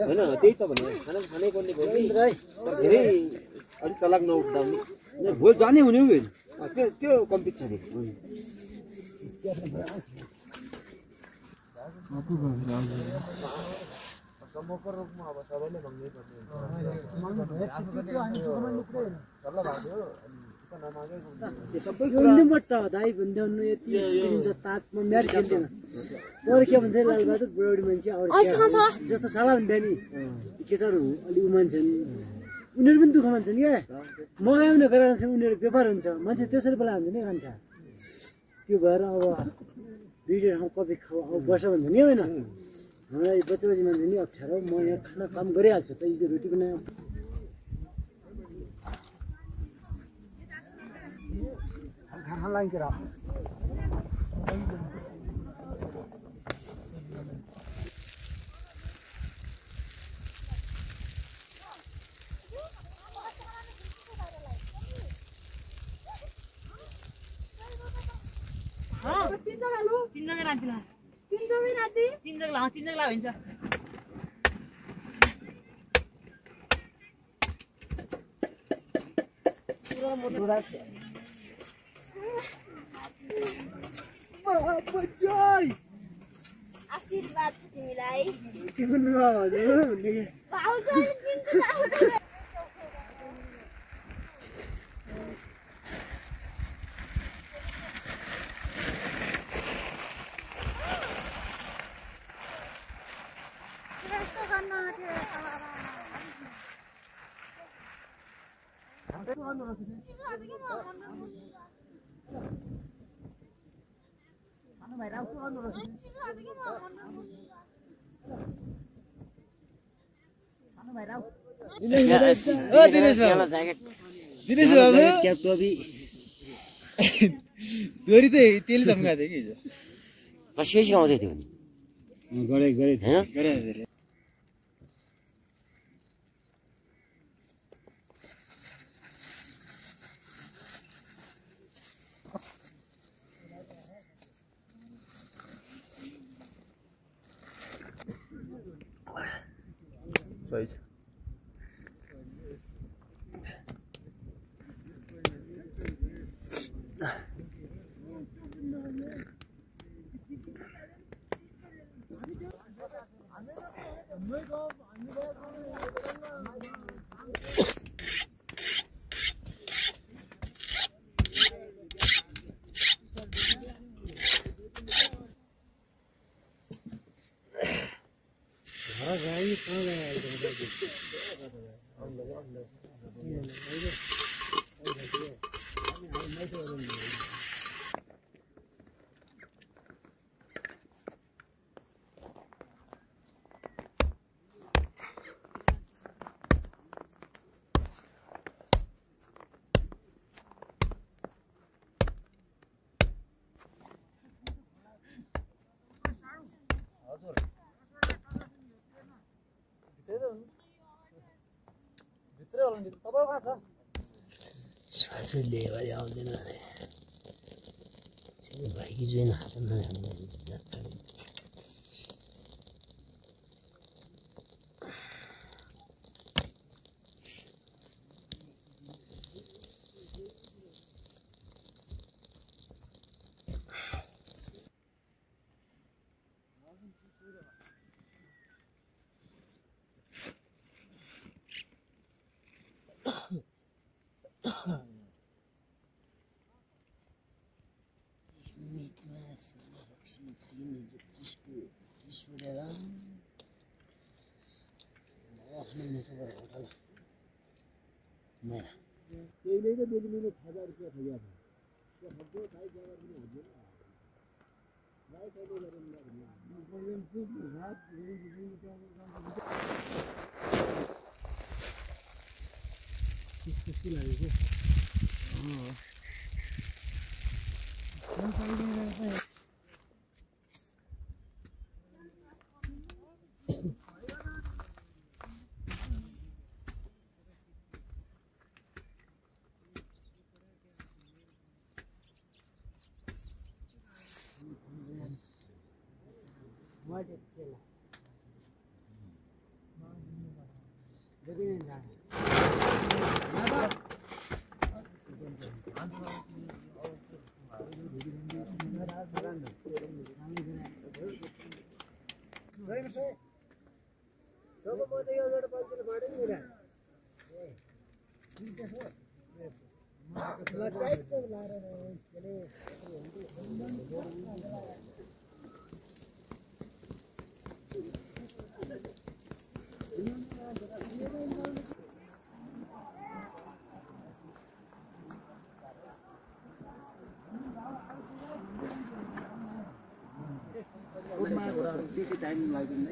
हैन त्यही त भने खाना खानै पर्ने भयो नि है धेरै अलि चलाक नउठाउने भोलि जाने हुने हो त्यो त्यो कम्प्लिट छ नि समोकर रूपमा अब सबैले भन्दै पर्ने मट्टा दाइ भन्दै यति दिन्छ तातमा म्याच खेल्दैन अरू के भन्छ लालबहादुर बुढाउडी मान्छे अरू जस्तो साला हुन्छ नि केटाहरू अलि उमान्छन् उनीहरू पनि दुःख मान्छन् क्या मगाउने गरेर उनीहरू व्यापार हुन्छ मान्छे त्यसरी बेला हुन्छ नि खान्छ त्यो भएर अब दुईवटा ठाउँ कफी खाऊ अब बस्छ भन्छ नि होइन हामीलाई बच्चा बच्ची मान्छे नि अप्ठ्यारो म यहाँ खाना काम गरिहाल्छु त हिजो रोटी बनायो खाना लाइन करा तीन जगह रात दिला तीन जगह राती तीन जगह हुन्छ पुरा मोटो रात आशीर्वाद छ तिमीलाई तिम्रो हजुर पाउँछ नि दिन्छु दोरी त तेल चम्का थियो कि हिजो कसरी सिकाउँदै थियो नि गरे हैन गरे सही छ सासुले गरी आउँदैन अरे भाइकी जुन हातमा टाइम लाग्दैन